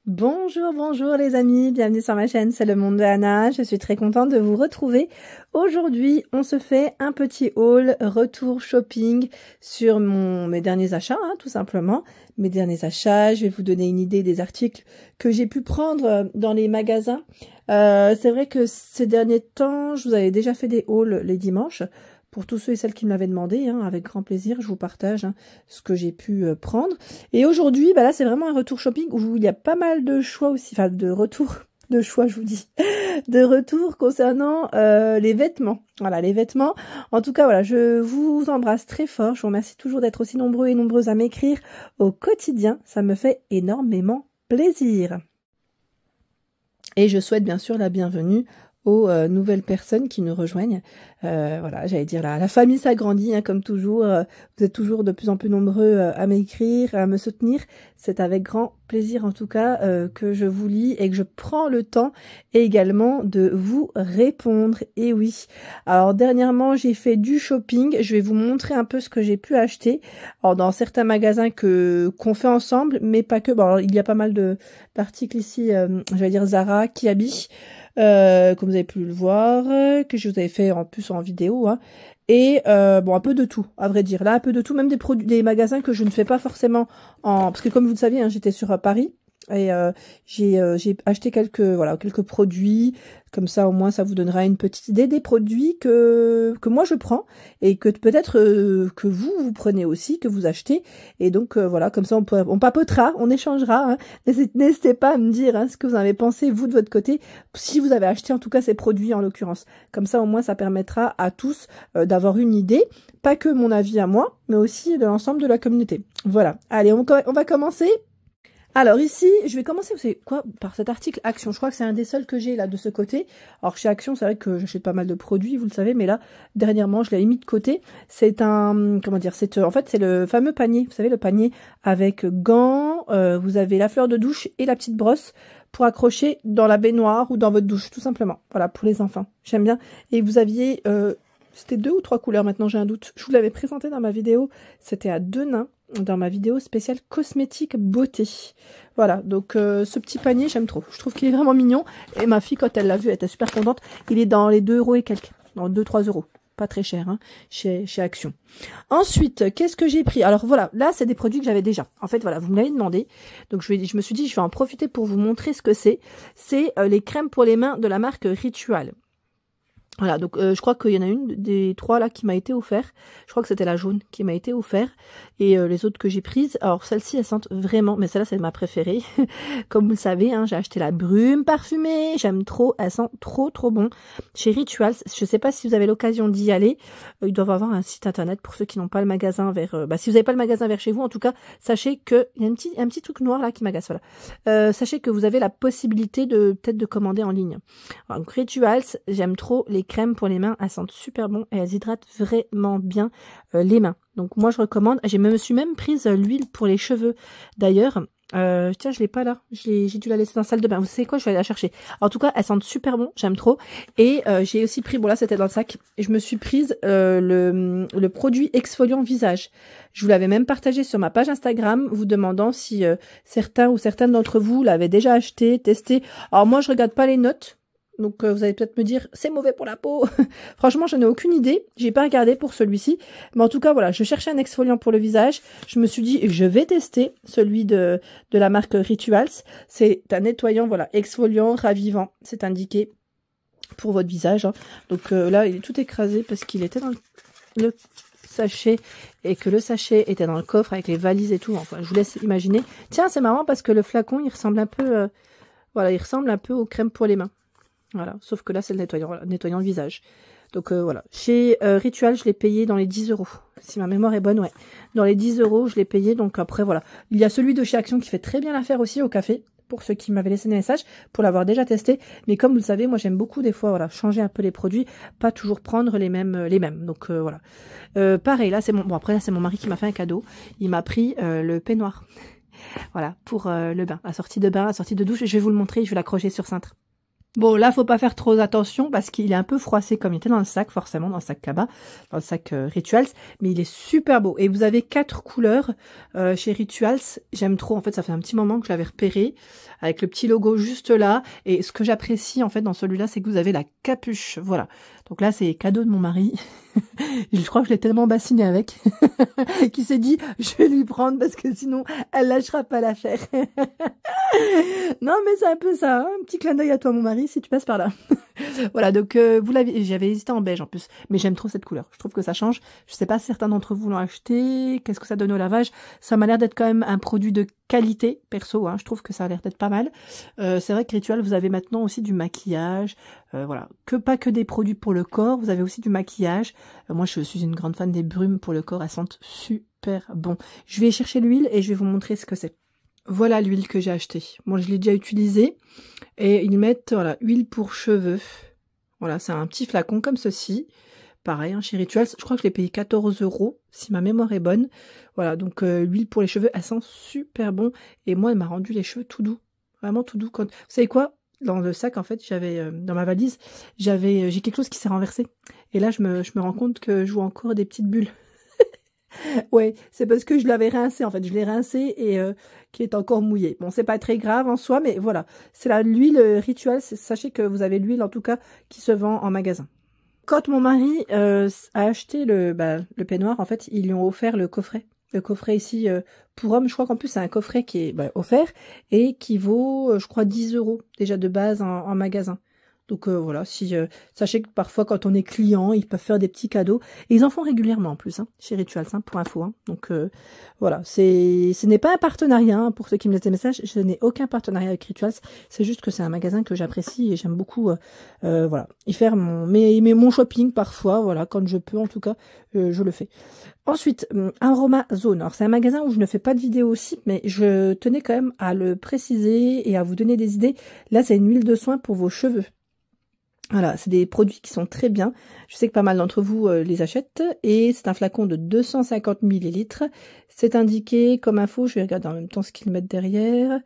Bonjour, bonjour les amis, bienvenue sur ma chaîne, c'est le monde de Anna, je suis très contente de vous retrouver. Aujourd'hui, on se fait un petit haul, retour shopping sur mes derniers achats, tout simplement. Mes derniers achats, je vais vous donner une idée des articles que j'ai pu prendre dans les magasins. C'est vrai que ces derniers temps, je vous avais déjà fait des hauls les dimanches. Pour tous ceux et celles qui me l'avaient demandé, avec grand plaisir, je vous partage ce que j'ai pu prendre. Et aujourd'hui, là, c'est vraiment un retour shopping où il y a pas mal de choix aussi, enfin de retour, de choix, je vous dis, de retour concernant les vêtements. Voilà, les vêtements. En tout cas, voilà, je vous embrasse très fort. Je vous remercie toujours d'être aussi nombreux et nombreuses à m'écrire au quotidien. Ça me fait énormément plaisir. Et je souhaite bien sûr la bienvenue aux nouvelles personnes qui nous rejoignent. Voilà, j'allais dire la famille s'agrandit, comme toujours. Vous êtes toujours de plus en plus nombreux à m'écrire, à me soutenir. C'est avec grand plaisir en tout cas que je vous lis et que je prends le temps également de vous répondre. Et oui, alors dernièrement j'ai fait du shopping. Je vais vous montrer un peu ce que j'ai pu acheter. Alors dans certains magasins qu'on fait ensemble, mais pas que. Bon, alors, il y a pas mal d'articles ici, j'allais dire Zara, Kiabi. Comme vous avez pu le voir, que je vous avais fait en plus en vidéo, et bon, un peu de tout, à vrai dire, là un peu de tout, même des produits, des magasins que je ne fais pas forcément parce que comme vous le savez, j'étais sur Paris et j'ai acheté quelques produits. Comme ça, au moins, ça vous donnera une petite idée des produits que moi je prends et que peut-être que vous prenez aussi, que vous achetez. Et donc voilà, comme ça on papotera, on échangera. N'hésitez pas à me dire ce que vous en avez pensé vous de votre côté, si vous avez acheté en tout cas ces produits en l'occurrence. Comme ça, au moins, ça permettra à tous d'avoir une idée, pas que mon avis à moi, mais aussi de l'ensemble de la communauté. Voilà. Allez, on va commencer. Alors ici, je vais commencer, vous savez quoi, par cet article Action. Je crois que c'est un des seuls que j'ai là de ce côté. Alors chez Action, c'est vrai que j'achète pas mal de produits, vous le savez, mais là, dernièrement, je l'ai mis de côté. C'est un, comment dire, en fait, c'est le fameux panier. Vous savez, le panier avec gants, vous avez la fleur de douche et la petite brosse pour accrocher dans la baignoire ou dans votre douche, tout simplement. Voilà, pour les enfants. J'aime bien. Et vous aviez, c'était 2 ou 3 couleurs, maintenant j'ai un doute. Je vous l'avais présenté dans ma vidéo, c'était à 2 nains. Dans ma vidéo spéciale cosmétique beauté. Voilà, donc ce petit panier, j'aime trop. Je trouve qu'il est vraiment mignon. Et ma fille, quand elle l'a vu, elle était super contente. Il est dans les 2 € et quelques. Dans 2-3 €. Pas très cher, chez Action. Ensuite, qu'est-ce que j'ai pris? Alors voilà, là, c'est des produits que j'avais déjà. En fait, voilà, vous me l'avez demandé. Donc je me suis dit, je vais en profiter pour vous montrer ce que c'est. C'est les crèmes pour les mains de la marque Ritual. Voilà, donc je crois qu'il y en a une des 3 là qui m'a été offert. Je crois que c'était la jaune qui m'a été offert. Et les autres que j'ai prises, alors celle-ci, elles sentent vraiment, mais celle-là c'est ma préférée. Comme vous le savez, j'ai acheté la brume parfumée, j'aime trop, elle sent trop bon. Chez Rituals, je sais pas si vous avez l'occasion d'y aller, ils doivent avoir un site internet pour ceux qui n'ont pas le magasin vers... si vous n'avez pas le magasin vers chez vous, en tout cas, sachez que... Il y a un petit truc noir là qui m'agace, voilà. Sachez que vous avez la possibilité peut-être de commander en ligne. Alors, donc Rituals, j'aime trop les crèmes pour les mains, elles sentent super bon et elles hydratent vraiment bien les mains. Donc moi je recommande, je me suis même prise l'huile pour les cheveux. D'ailleurs, tiens, je l'ai pas là, j'ai dû la laisser dans la salle de bain. Vous savez quoi, je vais aller la chercher. En tout cas, elles sentent super bon, j'aime trop. Et j'ai aussi pris, bon là c'était dans le sac, et je me suis prise le produit exfoliant visage. Je vous l'avais même partagé sur ma page Instagram, vous demandant si certains ou certaines d'entre vous l'avaient déjà acheté, testé. Alors moi je regarde pas les notes. Donc vous allez peut-être me dire c'est mauvais pour la peau. Franchement, je n'ai aucune idée. J'ai pas regardé pour celui-ci, mais en tout cas voilà, je cherchais un exfoliant pour le visage. Je me suis dit je vais tester celui de la marque Rituals. C'est un nettoyant voilà exfoliant ravivant. C'est indiqué pour votre visage. Donc là, il est tout écrasé parce qu'il était dans le sachet et que le sachet était dans le coffre avec les valises et tout. Enfin, je vous laisse imaginer. Tiens, c'est marrant parce que le flacon, il ressemble un peu, voilà, il ressemble un peu aux crèmes pour les mains. Voilà, sauf que là, c'est le nettoyant le visage. Donc voilà, chez Ritual, je l'ai payé dans les 10 €. Si ma mémoire est bonne, ouais. Dans les 10 €, je l'ai payé. Donc après, voilà. Il y a celui de chez Action qui fait très bien l'affaire aussi au café, pour ceux qui m'avaient laissé des messages, pour l'avoir déjà testé. Mais comme vous le savez, moi j'aime beaucoup des fois, voilà, changer un peu les produits, pas toujours prendre les mêmes. Donc voilà. Pareil, là c'est bon après là c'est mon mari qui m'a fait un cadeau. Il m'a pris le peignoir. Voilà, pour le bain, la sortie de bain, la sortie de douche. Je vais vous le montrer, je vais l'accrocher sur cintre. Bon, là, faut pas faire trop attention parce qu'il est un peu froissé comme il était dans le sac, forcément, dans le sac Kaba, dans le sac Rituals, mais il est super beau. Et vous avez 4 couleurs chez Rituals. J'aime trop, en fait, ça fait un petit moment que je l'avais repéré, avec le petit logo juste là. Et ce que j'apprécie, en fait, dans celui-là, c'est que vous avez la capuche. Voilà. Donc là, c'est cadeau de mon mari. Je crois que je l'ai tellement bassiné avec, qu'il s'est dit, je vais lui prendre parce que sinon, elle lâchera pas l'affaire. Non, mais c'est un peu ça, hein, un petit clin d'œil à toi, mon mari, si tu passes par là. Voilà, donc vous l'avez, j'avais hésité en beige en plus, mais j'aime trop cette couleur. Je trouve que ça change. Je sais pas si certains d'entre vous l'ont acheté. Qu'est-ce que ça donne au lavage? Ça m'a l'air d'être quand même un produit de qualité, perso. Hein, je trouve que ça a l'air d'être pas mal. C'est vrai que Ritual, vous avez maintenant aussi du maquillage. Voilà, pas que des produits pour le corps. Vous avez aussi du maquillage. Moi, je suis une grande fan des brumes pour le corps. Elles sentent super bon. Je vais chercher l'huile et je vais vous montrer ce que c'est. Voilà l'huile que j'ai achetée. Bon, je l'ai déjà utilisée. Et ils mettent, voilà, huile pour cheveux. Voilà, c'est un petit flacon comme ceci. Pareil, hein, chez Rituals. Je crois que je l'ai payé 14 €, si ma mémoire est bonne. Voilà, donc l'huile pour les cheveux, elle sent super bon. Et moi, elle m'a rendu les cheveux tout doux. Vraiment tout doux. Vous savez quoi? Dans le sac, en fait, j'avais, dans ma valise, j'ai quelque chose qui s'est renversé. Et là, je me rends compte que je vois encore des petites bulles. Ouais, c'est parce que je l'avais rincé, en fait. Je l'ai rincé et qui est encore mouillé. Bon, c'est pas très grave en soi, mais voilà. C'est l'huile Ritual. Sachez que vous avez l'huile, en tout cas, qui se vend en magasin. Quand mon mari a acheté le peignoir, en fait, ils lui ont offert le coffret. Le coffret ici, pour homme, je crois qu'en plus, c'est un coffret qui est offert et qui vaut, je crois, 10 € déjà de base en magasin. Donc voilà, sachez que parfois quand on est client, ils peuvent faire des petits cadeaux. Et ils en font régulièrement en plus, hein, chez Rituals, hein, pour info. Hein. Donc voilà, ce n'est pas un partenariat, hein, pour ceux qui me laissent des messages, je n'ai aucun partenariat avec Rituals. C'est juste que c'est un magasin que j'apprécie et j'aime beaucoup voilà, y faire mon shopping parfois, voilà, quand je peux en tout cas, je le fais. Ensuite, Aromazone. Alors c'est un magasin où je ne fais pas de vidéo aussi, mais je tenais quand même à le préciser et à vous donner des idées. Là, c'est une huile de soin pour vos cheveux. Voilà, c'est des produits qui sont très bien. Je sais que pas mal d'entre vous les achètent. Et c'est un flacon de 250 ml. C'est indiqué comme info. Je vais regarder en même temps ce qu'ils mettent derrière.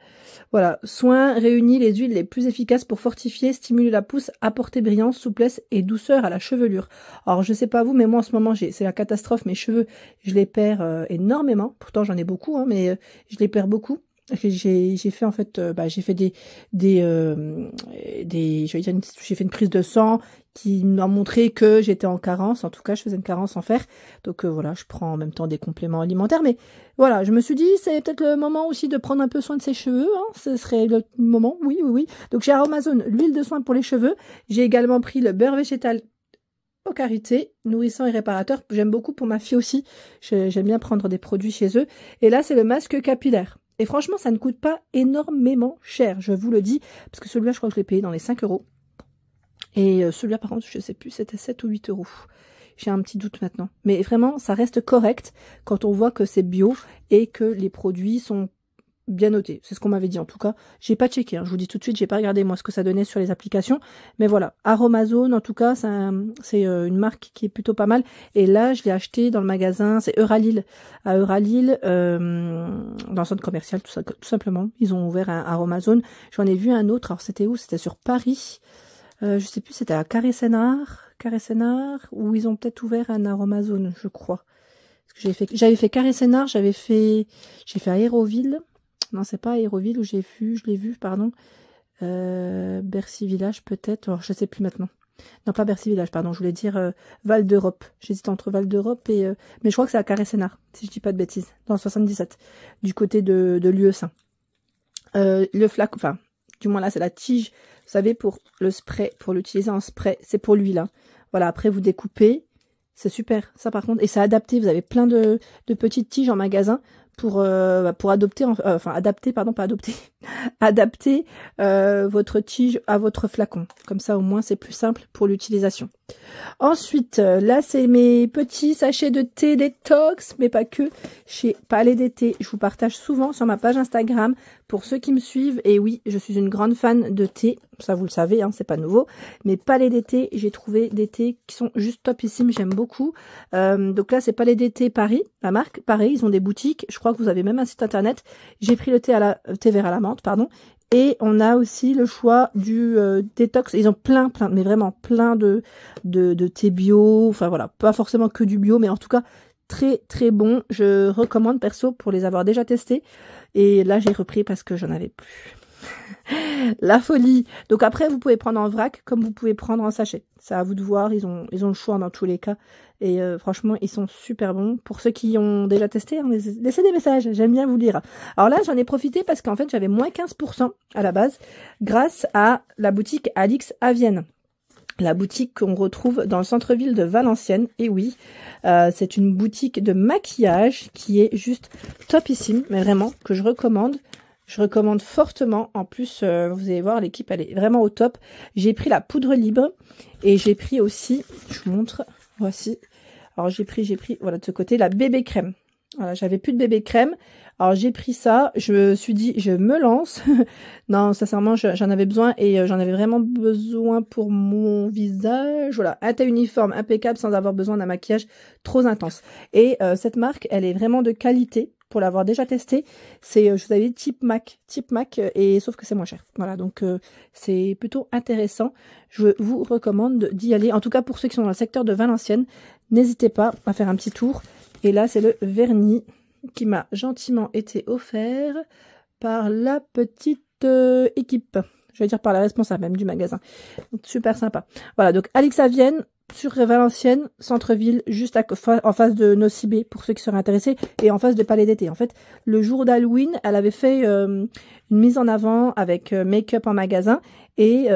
Voilà, soin réunit les huiles les plus efficaces pour fortifier, stimuler la pousse, apporter brillance, souplesse et douceur à la chevelure. Alors je sais pas vous, mais moi en ce moment c'est la catastrophe. Mes cheveux, je les perds énormément. Pourtant j'en ai beaucoup, hein, mais je les perds beaucoup. J'ai fait en fait, j'ai fait j'ai fait une prise de sang qui m'a montré que j'étais en carence. En tout cas, je faisais une carence en fer. Donc voilà, je prends en même temps des compléments alimentaires. Mais voilà, je me suis dit, c'est peut-être le moment aussi de prendre un peu soin de ses cheveux. Hein. Ce serait le moment, oui. Donc chez Aromazone, l'huile de soin pour les cheveux. J'ai également pris le beurre végétal au karité, nourrissant et réparateur. J'aime beaucoup pour ma fille aussi. J'aime bien prendre des produits chez eux. Et là, c'est le masque capillaire. Et franchement, ça ne coûte pas énormément cher, je vous le dis, parce que celui-là, je crois que je l'ai payé dans les 5 €. Et celui-là, par contre, je ne sais plus, c'était 7 ou 8 €. J'ai un petit doute maintenant. Mais vraiment, ça reste correct quand on voit que c'est bio et que les produits sont bien noté, c'est ce qu'on m'avait dit en tout cas. J'ai pas checké, hein. Je vous dis tout de suite, j'ai pas regardé moi ce que ça donnait sur les applications, mais voilà, Aromazone en tout cas, c'est une marque qui est plutôt pas mal. Et là, je l'ai acheté dans le magasin, c'est Euralil, à Euralil, dans le centre commercial, tout simplement. Ils ont ouvert un Aromazone. J'en ai vu un autre. Alors c'était où? C'était sur Paris. Je sais plus, c'était à Carré-Sénard, où ils ont peut-être ouvert un Aromazone, je crois. J'avais fait Carré-Sénard, j'ai fait Aéroville. Non, c'est pas Aéroville où je l'ai vu, pardon. Bercy Village, peut-être. Alors, je sais plus maintenant. Non, pas Bercy Village, pardon. Je voulais dire Val d'Europe. J'hésite entre Val d'Europe et... mais je crois que c'est à Carré-Sénard, si je dis pas de bêtises. Dans le 77, du côté de l'UE5. Le flacon, enfin, du moins là, c'est la tige. Vous savez, pour le spray, pour l'utiliser en spray, c'est pour l'huile. Hein. Voilà, après, vous découpez. C'est super, ça par contre. Et c'est adapté. Vous avez plein de petites tiges en magasin pour adopter, adapter, pardon, pas adopter, adapter votre tige à votre flacon. Comme ça, au moins, c'est plus simple pour l'utilisation. Ensuite, là, c'est mes petits sachets de thé détox, mais pas que, chez Palais d'été. Je vous partage souvent sur ma page Instagram pour ceux qui me suivent. Et oui, je suis une grande fan de thé. Ça, vous le savez, hein, c'est pas nouveau. Mais Palais d'été, j'ai trouvé des thés qui sont juste topissimes. J'aime beaucoup. Donc là, c'est Palais d'été Paris, la marque. Pareil, ils ont des boutiques. Je crois que vous avez même un site internet. J'ai pris le thé vert à la menthe, pardon. Et on a aussi le choix du détox. Ils ont plein, mais vraiment plein de thé bio. Enfin voilà, pas forcément que du bio, mais en tout cas très très bon. Je recommande perso pour les avoir déjà testés. Et là j'ai repris parce que j'en avais plus. La folie. Donc après vous pouvez prendre en vrac comme vous pouvez prendre en sachet. C'est à vous de voir. Ils ont le choix dans tous les cas. Et franchement ils sont super bons. Pour ceux qui ont déjà testé, hein, laissez des messages. J'aime bien vous lire. Alors là j'en ai profité parce qu'en fait j'avais moins 15% à la base grâce à la boutique Alix à Vienne. La boutique qu'on retrouve dans le centre-ville de Valenciennes. Et oui, c'est une boutique de maquillage qui est juste topissime, mais vraiment que je recommande. Je recommande fortement. En plus, vous allez voir, l'équipe, elle est vraiment au top. J'ai pris la poudre libre et j'ai pris aussi, je vous montre, voici. Alors, j'ai pris, voilà, de ce côté, la bébé crème. Voilà, j'avais plus de bébé crème. Alors, j'ai pris ça. Je me suis dit, je me lance. Non, sincèrement, j'en avais besoin et j'en avais vraiment besoin pour mon visage. Voilà, un teint uniforme, impeccable, sans avoir besoin d'un maquillage trop intense. Et cette marque, elle est vraiment de qualité. Pour l'avoir déjà testé, c'est, je vous avais dit Type Mac, et sauf que c'est moins cher. Voilà, donc c'est plutôt intéressant. Je vous recommande d'y aller. En tout cas, pour ceux qui sont dans le secteur de Valenciennes, n'hésitez pas à faire un petit tour. Et là, c'est le vernis qui m'a gentiment été offert par la petite équipe. Je vais dire par la responsable même du magasin. Donc, super sympa. Voilà, donc Alix à Vienne. Sur Valenciennes, centre-ville, juste en face de Nocibé, pour ceux qui seraient intéressés, et en face de Palais d'été. En fait, le jour d'Halloween, elle avait fait une mise en avant avec make-up en magasin, et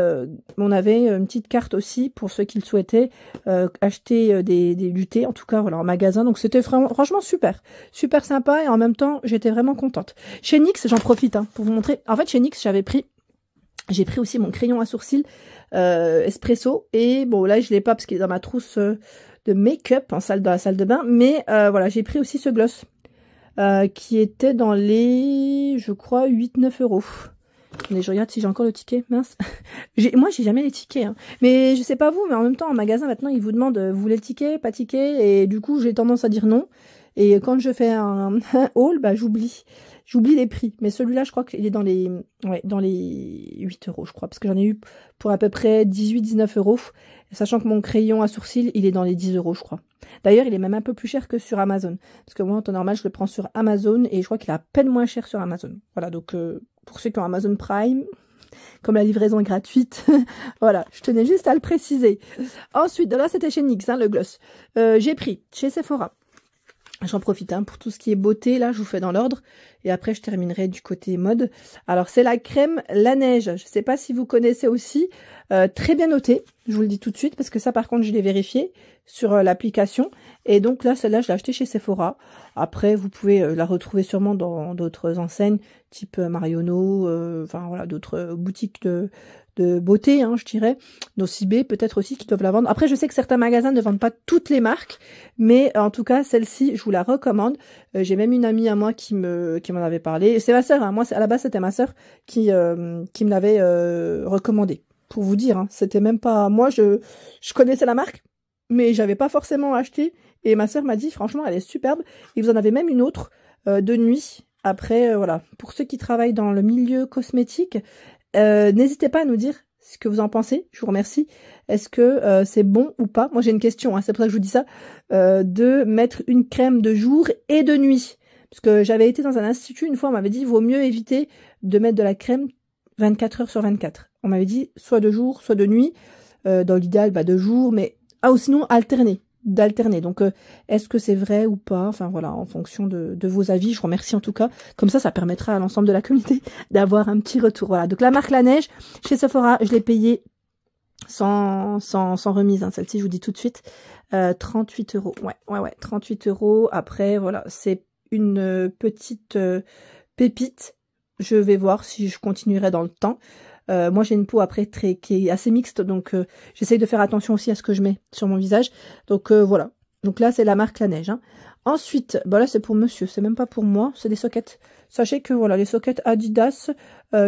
on avait une petite carte aussi, pour ceux qui le souhaitaient, acheter du thé, en tout cas, voilà, en magasin. Donc c'était franchement super, super sympa, et en même temps, j'étais vraiment contente. Chez NYX, j'en profite pour vous montrer. En fait, chez NYX, j'ai pris aussi mon crayon à sourcils espresso, et bon là je l'ai pas parce qu'il est dans ma trousse de make-up dans la salle de bain, mais voilà, j'ai pris aussi ce gloss qui était dans les, je crois, 8-9 euros. Mais je regarde si j'ai encore le ticket, mince. Moi j'ai jamais les tickets, hein. Mais je sais pas vous, mais en même temps en magasin maintenant ils vous demandent vous voulez le ticket, pas ticket, et du coup j'ai tendance à dire non. Et quand je fais un haul, bah j'oublie les prix. Mais celui-là, je crois qu'il est dans les 8 euros, je crois. Parce que j'en ai eu pour à peu près 18-19 euros. Sachant que mon crayon à sourcils, il est dans les 10 euros, je crois. D'ailleurs, il est même un peu plus cher que sur Amazon. Parce que moi, en temps normal, je le prends sur Amazon. Et je crois qu'il est à peine moins cher sur Amazon. Voilà, donc pour ceux qui ont Amazon Prime, comme la livraison est gratuite, voilà, je tenais juste à le préciser. Ensuite, là, c'était chez NYX, le gloss. J'ai pris chez Sephora. J'en profite pour tout ce qui est beauté, là, je vous fais dans l'ordre. Et après, je terminerai du côté mode. Alors, c'est la crème La Neige. Je ne sais pas si vous connaissez aussi. Très bien noté, je vous le dis tout de suite, parce que ça, par contre, je l'ai vérifié sur l'application. Et donc là, celle-là, je l'ai achetée chez Sephora. Après, vous pouvez la retrouver sûrement dans d'autres enseignes, type Marionneau, enfin voilà, d'autres boutiques de beauté, je dirais. Nocibé, peut-être aussi, qui doivent la vendre. Après, je sais que certains magasins ne vendent pas toutes les marques, mais en tout cas, celle-ci, je vous la recommande. J'ai même une amie à moi qui m'en avait parlé. C'est ma sœur, moi, à la base, c'était ma sœur qui me l'avait recommandé. Pour vous dire, c'était même pas... Moi, je connaissais la marque, mais j'avais pas forcément acheté. Et ma sœur m'a dit, franchement, elle est superbe. Et vous en avez même une autre de nuit. Après, voilà. Pour ceux qui travaillent dans le milieu cosmétique, n'hésitez pas à nous dire ce que vous en pensez. Je vous remercie. Est-ce que c'est bon ou pas? Moi, j'ai une question, c'est pour ça que je vous dis ça. De mettre une crème de jour et de nuit. Parce que j'avais été dans un institut, une fois, on m'avait dit, il vaut mieux éviter de mettre de la crème 24 heures sur 24. On m'avait dit, soit de jour, soit de nuit. Dans l'idéal, de jour, mais... ou sinon, d'alterner. Donc, est-ce que c'est vrai ou pas? Enfin, voilà, en fonction de vos avis. Je vous remercie en tout cas. Comme ça permettra à l'ensemble de la communauté d'avoir un petit retour. Voilà, donc la marque La Neige, chez Sephora, je l'ai payée sans remise. Celle-ci, je vous dis tout de suite, 38 euros. Ouais, 38 euros. Après, voilà, c'est une petite pépite. Je vais voir si je continuerai dans le temps. Moi j'ai une peau après qui est assez mixte, donc j'essaye de faire attention aussi à ce que je mets sur mon visage. Donc voilà. Donc là c'est la marque La Neige. Ensuite, là c'est pour monsieur, c'est même pas pour moi, c'est des sockets. Sachez que voilà, les sockets Adidas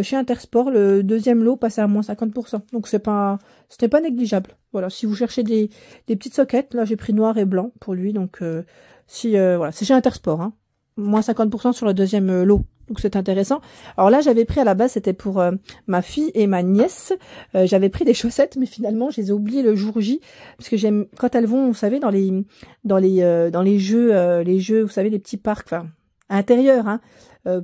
chez Intersport, le deuxième lot passe à moins 50%. Donc ce n'est pas négligeable. Voilà, si vous cherchez des petites sockets, là j'ai pris noir et blanc pour lui. Donc voilà, c'est chez Intersport, moins 50% sur le deuxième lot. Donc c'est intéressant. Alors là, j'avais pris à la base, c'était pour ma fille et ma nièce. J'avais pris des chaussettes, mais finalement, je les ai oubliées le jour J. Parce que j'aime, quand elles vont, vous savez, dans les jeux, vous savez, les petits parcs, enfin, intérieurs, hein,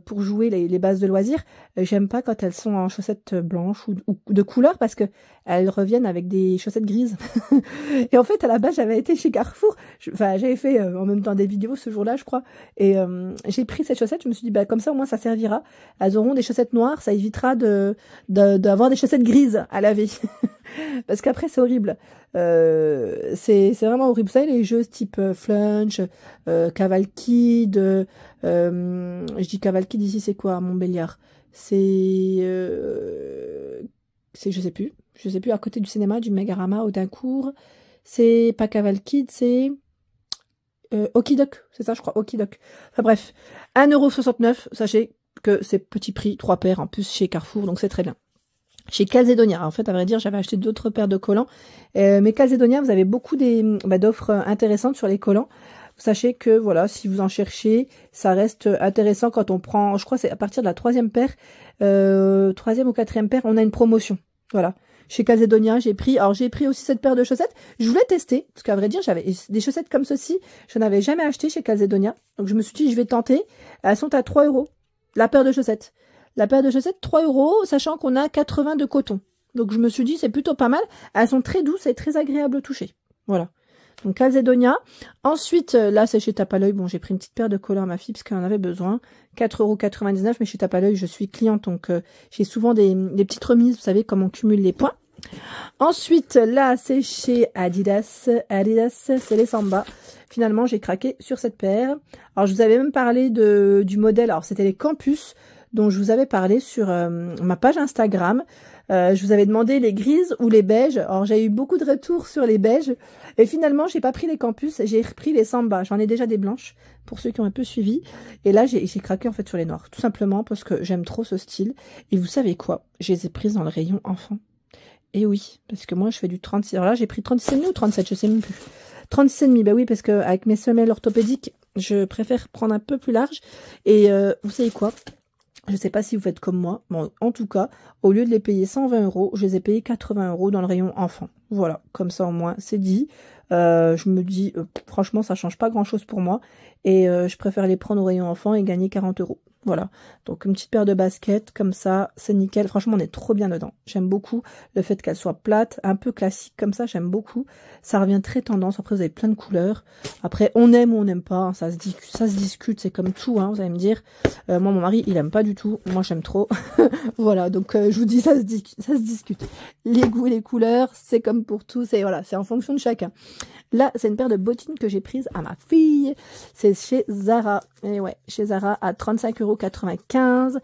pour jouer les bases de loisirs. J'aime pas quand elles sont en chaussettes blanches ou de couleur parce que elles reviennent avec des chaussettes grises. Et en fait, à la base, j'avais été chez Carrefour. Enfin, j'avais fait en même temps des vidéos ce jour-là, je crois. Et j'ai pris cette chaussette. Je me suis dit, bah comme ça, au moins, ça servira. Elles auront des chaussettes noires. Ça évitera d'avoir des chaussettes grises à laver. Parce qu'après, c'est horrible. C'est vraiment horrible. Vous savez, les jeux type Flunch, Cavalkid, je dis Cavalkid ici, c'est quoi, Montbéliard? C'est, je sais plus, à côté du cinéma, du Megarama, Audincourt. C'est pas Cavalkid, c'est Okidok, c'est ça, je crois, Okidok. Enfin bref, 1,69 €, sachez que c'est petit prix, 3 paires en plus chez Carrefour, donc c'est très bien. Chez Calzedonia, en fait, à vrai dire, j'avais acheté d'autres paires de collants. Mais Calzedonia, vous avez beaucoup d'offres intéressantes sur les collants. Sachez que, voilà, si vous en cherchez, ça reste intéressant quand on prend, je crois que c'est à partir de la 3e paire, 3e ou 4e paire, on a une promotion. Voilà. Chez Calzedonia, j'ai pris aussi cette paire de chaussettes. Je voulais tester, parce qu'à vrai dire, j'avais des chaussettes comme ceci, je n'avais jamais acheté chez Calzedonia. Donc je me suis dit, je vais tenter. Elles sont à 3 €, la paire de chaussettes. La paire de chaussettes, 3 €, sachant qu'on a 80 de coton. Donc je me suis dit, c'est plutôt pas mal. Elles sont très douces et très agréables au toucher. Voilà. Donc Calzedonia. Ensuite, là c'est chez Tape à l'œil. Bon, j'ai pris une petite paire de collants à ma fille parce qu'elle en avait besoin. 4,99 €, mais chez Tape à l'œil, je suis cliente. Donc j'ai souvent des petites remises, vous savez, comme on cumule les points. Ensuite, là c'est chez Adidas. Adidas, c'est les Samba. Finalement, j'ai craqué sur cette paire. Alors je vous avais même parlé du modèle. Alors c'était les Campus, dont je vous avais parlé sur ma page Instagram. Je vous avais demandé les grises ou les beiges. Alors j'ai eu beaucoup de retours sur les beiges. Et finalement, j'ai pas pris les Campus, j'ai repris les Samba. J'en ai déjà des blanches, pour ceux qui ont un peu suivi. Et là, j'ai craqué en fait sur les noirs. Tout simplement parce que j'aime trop ce style. Et vous savez quoi? Je les ai prises dans le rayon enfant. Et oui, parce que moi, je fais du 36. Alors là, j'ai pris 36,5 ou 37, je sais même plus. 36,5, bah oui, parce que avec mes semelles orthopédiques, je préfère prendre un peu plus large. Et vous savez quoi? Je ne sais pas si vous faites comme moi. Bon, en tout cas, au lieu de les payer 120 €, je les ai payés 80 € dans le rayon enfant. Voilà, comme ça au moins, c'est dit. Je me dis, franchement, ça change pas grand-chose pour moi. Et je préfère les prendre au rayon enfant et gagner 40 €. Voilà, donc une petite paire de baskets, comme ça, c'est nickel. Franchement, on est trop bien dedans. J'aime beaucoup le fait qu'elle soit plate, un peu classique comme ça, j'aime beaucoup. Ça revient très tendance. Après, vous avez plein de couleurs. Après, on aime ou on n'aime pas, hein, ça se discute, c'est comme tout, hein, vous allez me dire. Moi, mon mari, il aime pas du tout. Moi, j'aime trop. Voilà, donc je vous dis, ça se discute. Les goûts et les couleurs, c'est comme pour tout. Voilà, c'est en fonction de chacun. Là, c'est une paire de bottines que j'ai prise à ma fille. C'est chez Zara. Et ouais, chez Zara à 35,95 €.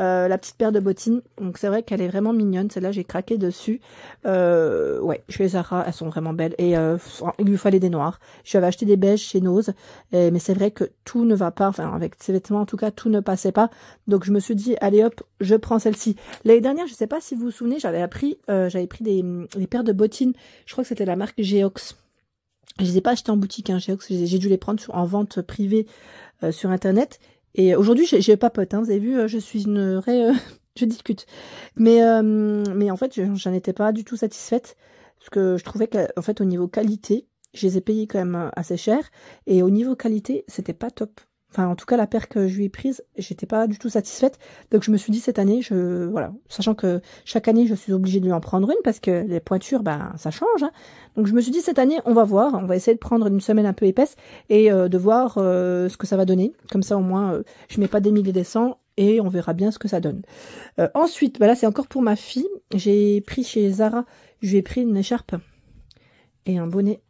La petite paire de bottines. Donc c'est vrai qu'elle est vraiment mignonne. Celle-là, j'ai craqué dessus. Ouais, chez Zara, elles sont vraiment belles. Et il lui fallait des noirs. Je lui avais acheté des beiges chez Nose. Mais c'est vrai que tout ne va pas. Enfin, avec ces vêtements, en tout cas, tout ne passait pas. Donc je me suis dit, allez hop, je prends celle-ci. L'année dernière, je sais pas si vous vous souvenez, j'avais pris des paires de bottines. Je crois que c'était la marque Geox. Je les ai pas achetées en boutique, hein, j'ai dû les prendre en vente privée sur internet. Et aujourd'hui, j'ai papote, hein, vous avez vu, je suis une vraie... je discute. Mais en fait, j'en étais pas du tout satisfaite. Parce que je trouvais qu'en fait, au niveau qualité, je les ai payées quand même assez cher. Et au niveau qualité, c'était pas top. Enfin, en tout cas, la paire que je lui ai prise, j'étais pas du tout satisfaite. Donc, je me suis dit, cette année, voilà. Sachant que chaque année, je suis obligée de lui en prendre une parce que les pointures, ben, ça change, hein. Donc, je me suis dit, cette année, on va voir. On va essayer de prendre une semelle un peu épaisse et de voir ce que ça va donner. Comme ça, au moins, je mets pas des milliers des cents et on verra bien ce que ça donne. Ensuite, ben là, c'est encore pour ma fille. J'ai pris chez Zara, je lui ai pris une écharpe et un bonnet.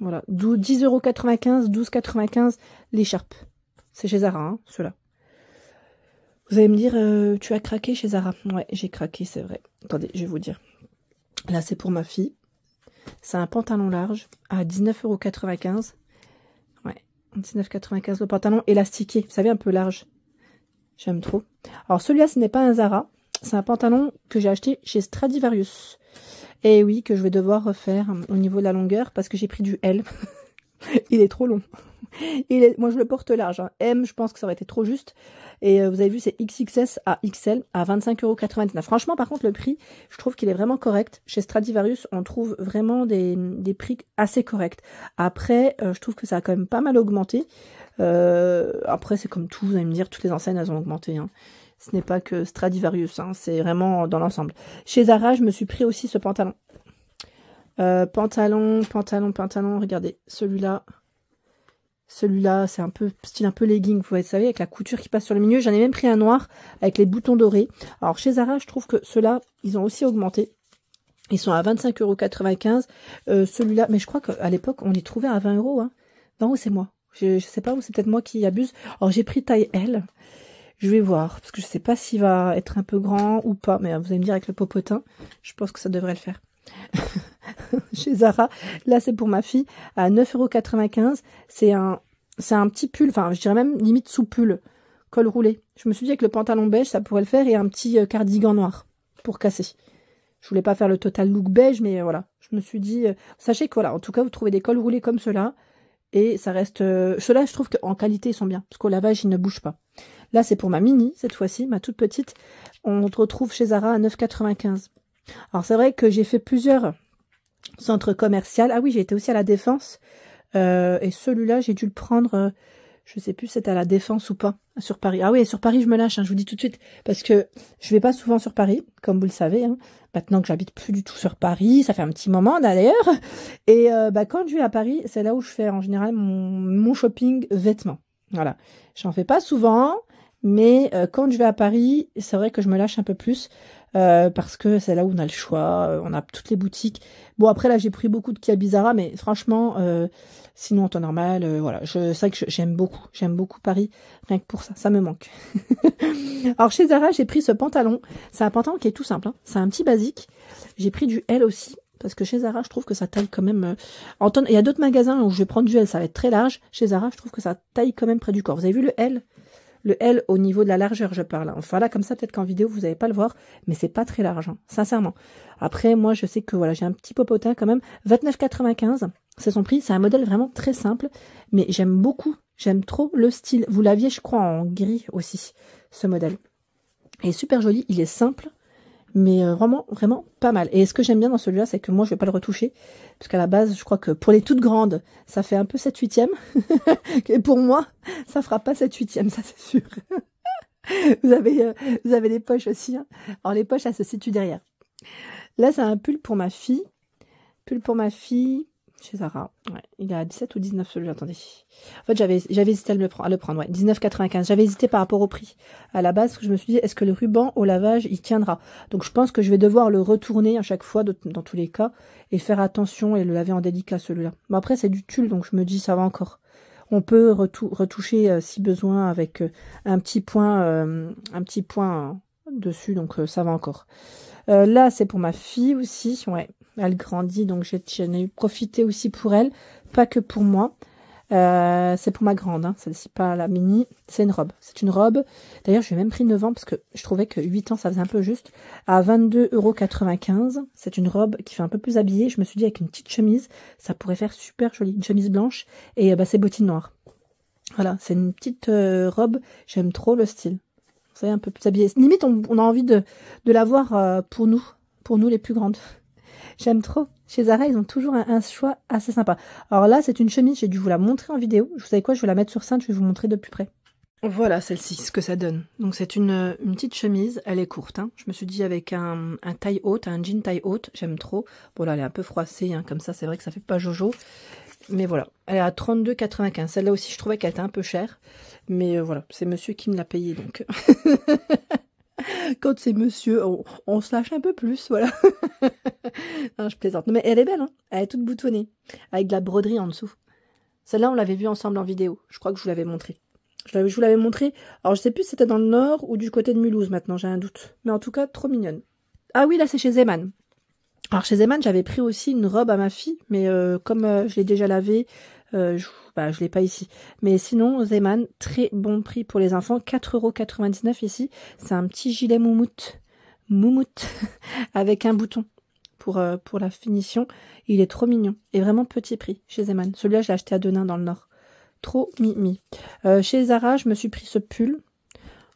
Voilà. 10,95 €, 12,95 € l'écharpe. C'est chez Zara, hein, ceux-là. Vous allez me dire, tu as craqué chez Zara. Ouais, j'ai craqué, c'est vrai. Attendez, je vais vous dire. Là, c'est pour ma fille. C'est un pantalon large à 19,95 €. Ouais, 19,95 € le pantalon élastiqué. Vous savez, un peu large. J'aime trop. Alors, celui-là, ce n'est pas un Zara. C'est un pantalon que j'ai acheté chez Stradivarius. Et oui, que je vais devoir refaire au niveau de la longueur parce que j'ai pris du L. Il est trop long. Moi, je le porte large. Hein. M, je pense que ça aurait été trop juste. Et vous avez vu, c'est XXS à XL à 25,99 €. Franchement, par contre, le prix, je trouve qu'il est vraiment correct. Chez Stradivarius, on trouve vraiment des prix assez corrects. Après, je trouve que ça a quand même pas mal augmenté. Après, c'est comme tout, vous allez me dire, toutes les enseignes, elles ont augmenté. Hein. Ce n'est pas que Stradivarius, hein, c'est vraiment dans l'ensemble. Chez Zara, je me suis pris aussi ce pantalon. Pantalon, regardez, celui-là, c'est un peu style un peu legging, vous savez, avec la couture qui passe sur le milieu. J'en ai même pris un noir avec les boutons dorés. Alors chez Zara, je trouve que ceux-là, ils ont aussi augmenté. Ils sont à 25,95 €. Celui-là, mais je crois qu'à l'époque, on les trouvait à 20 €. Hein. Non, c'est moi. Je sais pas, ou c'est peut-être moi qui abuse. Alors j'ai pris taille L. Je vais voir, parce que je sais pas s'il va être un peu grand ou pas. Mais vous allez me dire avec le popotin, je pense que ça devrait le faire. Chez Zara, là c'est pour ma fille, à 9,95 €. C'est un petit pull, enfin je dirais même limite sous pull, col roulé. Je me suis dit avec le pantalon beige, ça pourrait le faire, et un petit cardigan noir pour casser. Je voulais pas faire le total look beige, mais voilà. Je me suis dit, sachez que voilà, en tout cas vous trouvez des cols roulés comme ceux-là, et ça reste, ceux-là je trouve qu'en qualité ils sont bien, parce qu'au lavage ils ne bougent pas. Là c'est pour ma mini, cette fois-ci, ma toute petite, on retrouve chez Zara à 9,95 €. Alors c'est vrai que j'ai fait plusieurs centres commerciaux. Ah oui, j'ai été aussi à la Défense. Et celui-là, j'ai dû le prendre, je sais plus si c'était à la Défense ou pas, sur Paris. Ah oui, sur Paris, je me lâche, hein, je vous dis tout de suite, parce que je vais pas souvent sur Paris, comme vous le savez. Hein. Maintenant que j'habite plus du tout sur Paris, ça fait un petit moment d'ailleurs. Et quand je vais à Paris, c'est là où je fais en général mon shopping vêtements. Voilà, j'en fais pas souvent, mais quand je vais à Paris, c'est vrai que je me lâche un peu plus. Parce que c'est là où on a le choix, on a toutes les boutiques. Bon, après là j'ai pris beaucoup de Kiabi Zara, mais franchement, sinon en temps normal, voilà, c'est vrai que j'aime beaucoup Paris, rien que pour ça, ça me manque. Alors chez Zara, j'ai pris ce pantalon, c'est un pantalon qui est tout simple, hein. C'est un petit basique, j'ai pris du L aussi, parce que chez Zara, je trouve que ça taille quand même, il y a d'autres magasins où je vais prendre du L, ça va être très large, chez Zara, je trouve que ça taille quand même près du corps. Vous avez vu le L? Le L au niveau de la largeur, je parle. Enfin là, comme ça, peut-être qu'en vidéo, vous n'allez pas le voir, mais c'est pas très large, hein, sincèrement. Après, moi, je sais que voilà, j'ai un petit popotin quand même. 29,95 €, c'est son prix. C'est un modèle vraiment très simple, mais j'aime beaucoup. J'aime trop le style. Vous l'aviez, je crois, en gris aussi, ce modèle. Il est super joli, il est simple, mais vraiment pas mal. Et ce que j'aime bien dans celui-là, c'est que moi, je vais pas le retoucher, parce qu'à la base, je crois que pour les toutes grandes, ça fait un peu 7/8. Et pour moi, ça fera pas 7/8, ça c'est sûr. Vous avez les poches aussi. Hein. Alors les poches, elles se situent derrière. Là, c'est un pull pour ma fille. Pull pour ma fille chez Zara. Ouais, il est à 17 ou 19 celui-là, attendez. En fait, j'avais hésité à le prendre. Ouais, 19,95. J'avais hésité par rapport au prix. À la base, parce que je me suis dit, est-ce que le ruban au lavage, il tiendra? Donc je pense que je vais devoir le retourner à chaque fois, dans tous les cas, et faire attention et le laver en délicat celui-là. Bon, après, c'est du tulle, donc je me dis, ça va encore. On peut retoucher si besoin avec un petit point dessus, donc ça va encore. Là, c'est pour ma fille aussi. Ouais, elle grandit, donc j'en ai profité aussi pour elle, pas que pour moi. C'est pour ma grande, hein, celle-ci, pas la mini. C'est une robe. C'est une robe. D'ailleurs, j'ai même pris 9 ans parce que je trouvais que 8 ans, ça faisait un peu juste. À 22,95 €. C'est une robe qui fait un peu plus habillée. Je me suis dit, avec une petite chemise, ça pourrait faire super joli. Une chemise blanche et ses bottines noires. Voilà, c'est une petite robe. J'aime trop le style. Vous savez, un peu plus habillée. Limite, on a envie de l'avoir pour nous les plus grandes. J'aime trop. Chez Zara, ils ont toujours un choix assez sympa. Alors là, c'est une chemise, j'ai dû vous la montrer en vidéo. Vous savez quoi, je vais la mettre sur scène, je vais vous montrer de plus près. Voilà celle-ci, ce que ça donne. Donc c'est une petite chemise, elle est courte. Hein. Je me suis dit avec un taille haute, un jean taille haute, j'aime trop. Bon là, elle est un peu froissée, hein, comme ça, c'est vrai que ça fait pas jojo. Mais voilà, elle est à 32,95 €. Celle-là aussi, je trouvais qu'elle était un peu chère. Mais voilà, c'est monsieur qui me l'a payée, donc... Quand c'est monsieur, on se lâche un peu plus, voilà. Non, je plaisante. Mais elle est belle, hein. Elle est toute boutonnée, avec de la broderie en dessous. Celle-là, on l'avait vue ensemble en vidéo. Je crois que je vous l'avais montré. Je vous l'avais montré. Alors, je sais plus si c'était dans le nord ou du côté de Mulhouse, maintenant, j'ai un doute. Mais en tout cas, trop mignonne. Ah oui, là, c'est chez Zeman. Alors, chez Zeman, j'avais pris aussi une robe à ma fille, mais comme je l'ai déjà lavée, je l'ai pas ici. Mais sinon, Zeman, très bon prix pour les enfants, 4,99 € ici. C'est un petit gilet moumoute avec un bouton. pour la finition. Il est trop mignon. Et vraiment petit prix chez Zeman. Celui-là, je l'ai acheté à Denain dans le Nord. Trop mimi. Chez Zara, je me suis pris ce pull.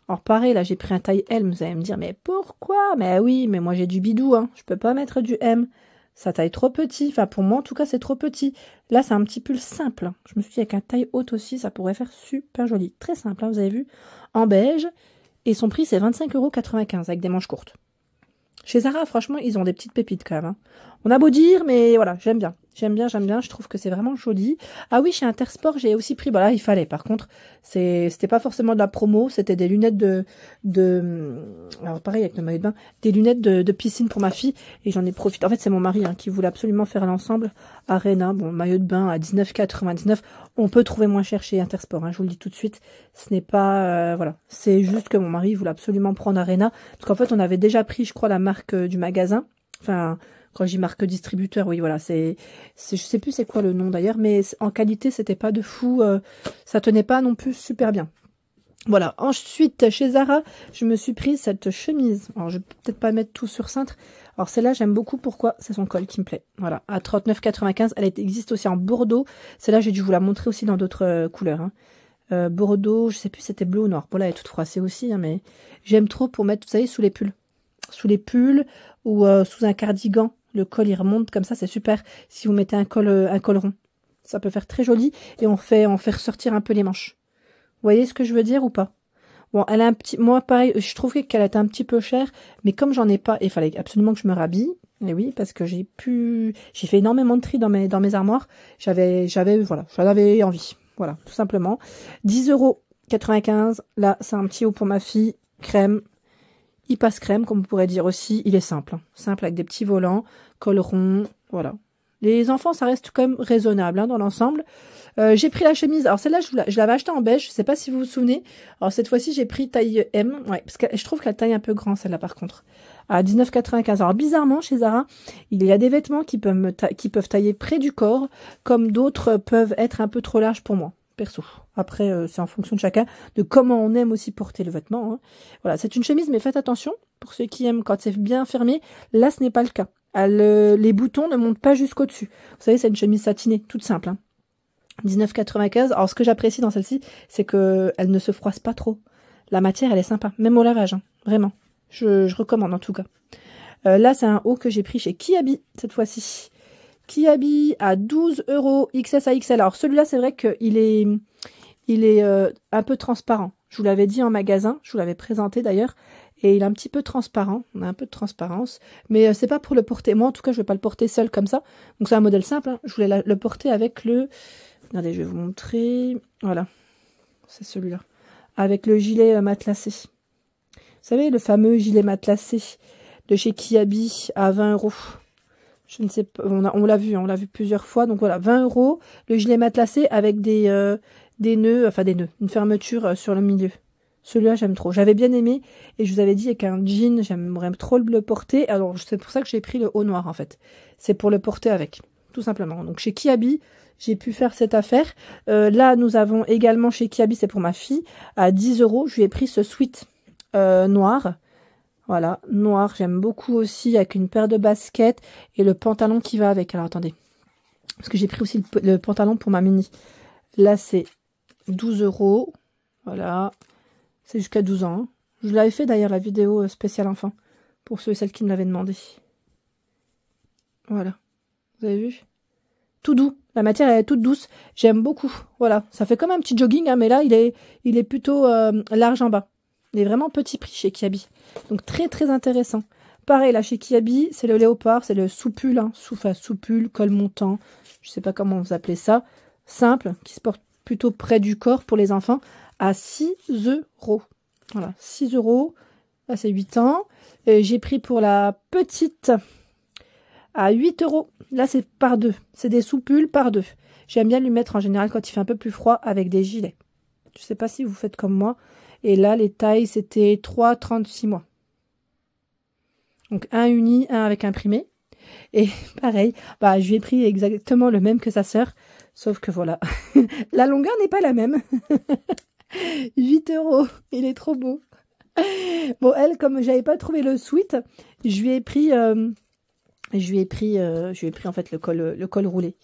Alors pareil, là, j'ai pris un taille L. Vous allez me dire, mais pourquoi? Mais oui, mais moi, j'ai du bidou. Hein. Je peux pas mettre du M. Ça taille trop petit. Enfin, pour moi, en tout cas, c'est trop petit. Là, c'est un petit pull simple. Je me suis dit, avec un taille haute aussi, ça pourrait faire super joli. Très simple, hein, vous avez vu. En beige. Et son prix, c'est 25,95 € avec des manches courtes. Chez Zara, franchement, ils ont des petites pépites quand même. Hein. On a beau dire, mais voilà, j'aime bien. J'aime bien. Je trouve que c'est vraiment joli. Ah oui, chez Intersport, j'ai aussi pris... Voilà, il fallait. Par contre, c'était pas forcément de la promo. C'était des lunettes alors pareil avec le maillot de bain. Des lunettes de piscine pour ma fille. Et j'en ai profité. En fait, c'est mon mari qui voulait absolument faire l'ensemble. Arena, bon, maillot de bain à 19,99 €. On peut trouver moins cher chez Intersport. Hein, je vous le dis tout de suite. Ce n'est pas... voilà. C'est juste que mon mari voulait absolument prendre Arena. Parce qu'en fait, on avait déjà pris, je crois, la marque du magasin. Enfin... Quand j'y marque distributeur, oui, voilà, je sais plus c'est quoi le nom d'ailleurs, mais en qualité, c'était pas de fou, ça tenait pas non plus super bien. Voilà, ensuite, chez Zara, je me suis pris cette chemise. Alors, je vais peut-être pas mettre tout sur cintre. Alors, celle-là, j'aime beaucoup, pourquoi? C'est son col qui me plaît. Voilà, à 39,95 €, elle existe aussi en bordeaux. Celle-là, j'ai dû vous la montrer aussi dans d'autres couleurs, hein. Bordeaux, je sais plus, c'était bleu ou noir. Bon, là, elle est toute froissée aussi, hein, mais j'aime trop pour mettre, vous savez, sous les pulls. Sous les pulls ou sous un cardigan. Le col, il remonte comme ça, c'est super. Si vous mettez un col rond, ça peut faire très joli. Et on fait ressortir un peu les manches. Vous voyez ce que je veux dire ou pas? Bon, elle a un petit... Moi, pareil, je trouvais qu'elle était un petit peu chère. Mais comme j'en ai pas, il fallait absolument que je me rhabille. Et oui, parce que j'ai fait énormément de tri dans mes armoires. Voilà, j'en avais envie. Voilà, tout simplement. 10,95 €. Là, c'est un petit haut pour ma fille. Crème. Il passe crème, comme on pourrait dire aussi. Il est simple. Hein. Simple avec des petits volants, col rond, voilà. Les enfants, ça reste quand même raisonnable hein, dans l'ensemble. J'ai pris la chemise. Alors celle-là, je l'avais achetée en beige. Je sais pas si vous vous souvenez. Alors cette fois-ci, j'ai pris taille M. Ouais, parce que je trouve qu'elle taille un peu grand, celle-là par contre. À 19,95 €. Alors bizarrement, chez Zara, il y a des vêtements qui peuvent tailler près du corps, comme d'autres peuvent être un peu trop larges pour moi. Perso. Après, c'est en fonction de chacun, de comment on aime aussi porter le vêtement. Hein. Voilà, c'est une chemise, mais faites attention, pour ceux qui aiment quand c'est bien fermé, là, ce n'est pas le cas. Les boutons ne montent pas jusqu'au-dessus. Vous savez, c'est une chemise satinée, toute simple. Hein. 19,95 €. Alors, ce que j'apprécie dans celle-ci, c'est qu'elle ne se froisse pas trop. La matière, elle est sympa, même au lavage, hein. Vraiment. Je recommande en tout cas. Là, c'est un haut que j'ai pris chez Kiabi, cette fois-ci. Kiabi à 12 € XS à XL. Alors celui-là, c'est vrai qu'il est un peu transparent. Je vous l'avais dit en magasin, je vous l'avais présenté d'ailleurs, et il est un petit peu transparent. On a un peu de transparence, mais c'est pas pour le porter. Moi, en tout cas, je vais pas le porter seul comme ça. Donc c'est un modèle simple. Hein. Je voulais le porter avec le. Regardez, je vais vous montrer. Voilà, c'est celui-là, avec le gilet matelassé. Vous savez, le fameux gilet matelassé de chez Kiabi à 20 €. Je ne sais pas, on l'a vu plusieurs fois. Donc voilà, 20 €, le gilet matelassé avec des nœuds, une fermeture sur le milieu. Celui-là, j'aime trop. J'avais bien aimé et je vous avais dit avec un jean, j'aimerais trop le porter. Alors, c'est pour ça que j'ai pris le haut noir en fait. C'est pour le porter avec, tout simplement. Donc chez Kiabi, j'ai pu faire cette affaire. Là, nous avons également chez Kiabi, c'est pour ma fille, à 10 €. Je lui ai pris ce sweat noir. Voilà, noir, j'aime beaucoup aussi, avec une paire de baskets et le pantalon qui va avec. Alors, attendez, parce que j'ai pris aussi le pantalon pour ma mini. Là, c'est 12 €. Voilà, c'est jusqu'à 12 ans. Hein. Je l'avais fait d'ailleurs, la vidéo spéciale enfant, pour ceux et celles qui me l'avaient demandé. Voilà, vous avez vu? Tout doux, la matière elle est toute douce, j'aime beaucoup. Voilà, ça fait comme un petit jogging, hein, mais là, il est plutôt large en bas. Il est vraiment petit prix chez Kiabi. Donc très très intéressant. Pareil là chez Kiabi, c'est le léopard, c'est le soupule, hein, soupule, col montant, je sais pas comment vous appelez ça. Simple, qui se porte plutôt près du corps pour les enfants, à 6 €. Voilà, 6 €. Là c'est 8 ans. J'ai pris pour la petite à 8 €. Là c'est par deux. C'est des soupules par deux. J'aime bien lui mettre en général quand il fait un peu plus froid avec des gilets. Je sais pas si vous faites comme moi. Et là, les tailles, c'était 3,36 mois. Donc, un uni, un avec imprimé. Et pareil, je lui ai pris exactement le même que sa sœur. Sauf que voilà, la longueur n'est pas la même. 8 €, il est trop beau. Bon, elle, comme j'avais pas trouvé le sweat, je lui ai pris Et je lui ai pris en fait le col roulé.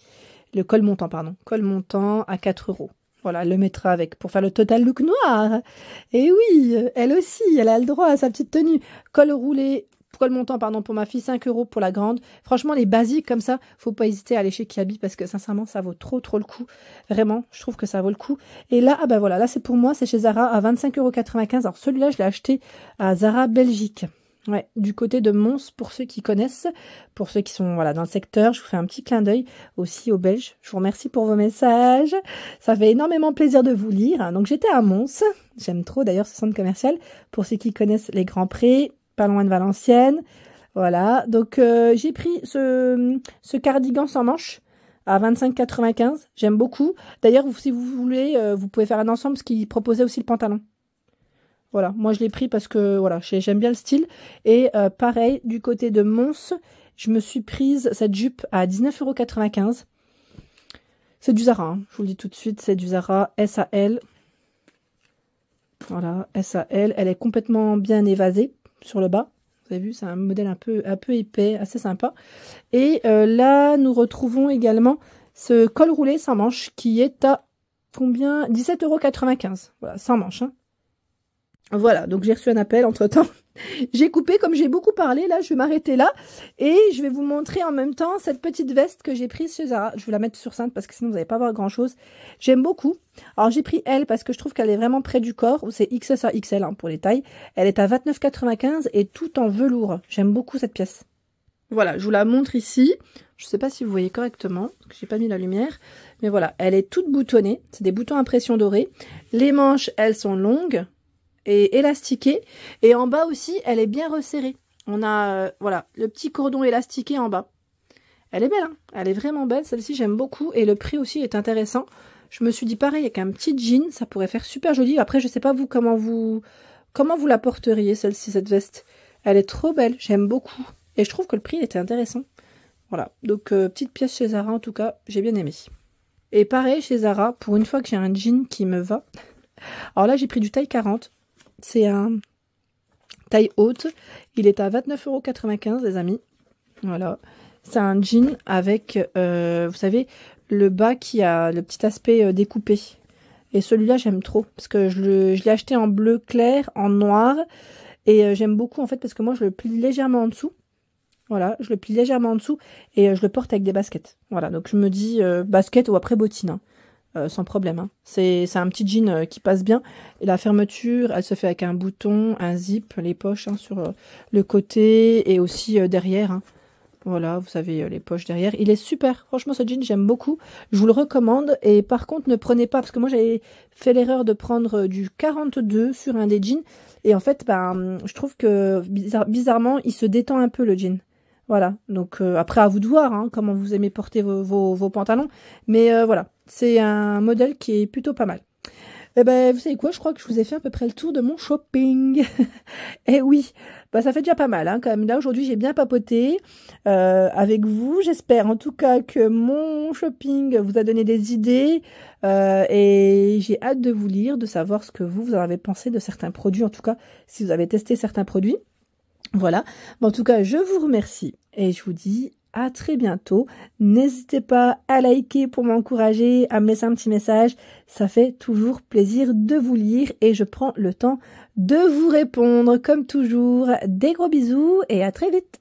Le col montant, pardon. Col montant à 4 €. Voilà, elle le mettra avec pour faire le total look noir. Et oui, elle aussi, elle a le droit à sa petite tenue. Col roulé, col montant, pardon, pour ma fille, 5 € pour la grande. Franchement, les basiques comme ça, faut pas hésiter à aller chez Kiabi parce que sincèrement, ça vaut trop le coup. Vraiment, je trouve que ça vaut le coup. Et là, ah bah voilà, là c'est pour moi, c'est chez Zara à 25,95 €. Alors celui-là, je l'ai acheté à Zara Belgique. Ouais, du côté de Mons, pour ceux qui connaissent, pour ceux qui sont voilà dans le secteur, je vous fais un petit clin d'œil aussi aux Belges. Je vous remercie pour vos messages. Ça fait énormément plaisir de vous lire. Donc j'étais à Mons. J'aime trop d'ailleurs ce centre commercial. Pour ceux qui connaissent les Grands Prés, pas loin de Valenciennes. Voilà, donc j'ai pris ce cardigan sans manches à 25,95 €. J'aime beaucoup. D'ailleurs, si vous voulez, vous pouvez faire un ensemble parce qu'il proposait aussi le pantalon. Voilà, moi je l'ai pris parce que voilà, j'aime bien le style. Et pareil, du côté de Mons, je me suis prise cette jupe à 19,95 €. C'est du Zara, hein. Je vous le dis tout de suite, c'est du Zara SAL. Voilà, SAL. Elle est complètement bien évasée sur le bas. Vous avez vu, c'est un modèle un peu épais, assez sympa. Et là, nous retrouvons également ce col roulé sans manches qui est à combien? 17,95 €. Voilà, sans manches, hein. Voilà, donc j'ai reçu un appel entre-temps. J'ai coupé, comme j'ai beaucoup parlé, là, je vais m'arrêter là. Et je vais vous montrer en même temps cette petite veste que j'ai prise chez Zara. Je vais la mettre sur cintre parce que sinon vous n'allez pas voir grand-chose. J'aime beaucoup. Alors j'ai pris elle parce que je trouve qu'elle est vraiment près du corps. C'est XS à XL hein, pour les tailles. Elle est à 29,95 € et tout en velours. J'aime beaucoup cette pièce. Voilà, je vous la montre ici. Je ne sais pas si vous voyez correctement, parce que j'ai pas mis la lumière. Mais voilà, elle est toute boutonnée. C'est des boutons impression dorée. Les manches, elles sont longues et élastiquée, et en bas aussi elle est bien resserrée. On a voilà le petit cordon élastiqué en bas. Elle est belle, hein, elle est vraiment belle, celle-ci j'aime beaucoup, et le prix aussi est intéressant. Je me suis dit pareil avec un petit jean, ça pourrait faire super joli. Après je sais pas vous comment vous la porteriez celle-ci, cette veste. Elle est trop belle, j'aime beaucoup, et je trouve que le prix était intéressant. Voilà, donc petite pièce chez Zara en tout cas, j'ai bien aimé. Et pareil chez Zara, pour une fois que j'ai un jean qui me va. Alors là j'ai pris du taille 40. C'est un taille haute. Il est à 29,95 € les amis. Voilà. C'est un jean avec, vous savez, le bas qui a le petit aspect découpé. Et celui-là, j'aime trop. Parce que je l'ai acheté en bleu clair, en noir. Et j'aime beaucoup en fait parce que moi, je le plie légèrement en dessous. Voilà, je le plie légèrement en dessous. Et je le porte avec des baskets. Voilà, donc je me dis basket ou après bottine. Hein. Sans problème. Hein. C'est un petit jean qui passe bien. Et la fermeture, elle se fait avec un bouton, un zip, les poches hein, sur le côté et aussi derrière. Hein. Voilà, vous savez, les poches derrière. Il est super. Franchement, ce jean, j'aime beaucoup. Je vous le recommande. Et par contre, ne prenez pas, parce que moi, j'avais fait l'erreur de prendre du 42 sur un des jeans. Et en fait, ben, je trouve que bizarrement, il se détend un peu le jean. Voilà, donc après à vous de voir hein, comment vous aimez porter vos pantalons. Mais voilà, c'est un modèle qui est plutôt pas mal. Eh ben, vous savez quoi, je crois que je vous ai fait à peu près le tour de mon shopping. Eh oui, bah, ça fait déjà pas mal hein, quand même. Là aujourd'hui j'ai bien papoté avec vous. J'espère en tout cas que mon shopping vous a donné des idées. Et j'ai hâte de vous lire, de savoir ce que vous en avez pensé de certains produits. En tout cas, si vous avez testé certains produits. Voilà, bon, en tout cas je vous remercie et je vous dis à très bientôt. N'hésitez pas à liker pour m'encourager, à me laisser un petit message, ça fait toujours plaisir de vous lire et je prends le temps de vous répondre comme toujours. Des gros bisous et à très vite.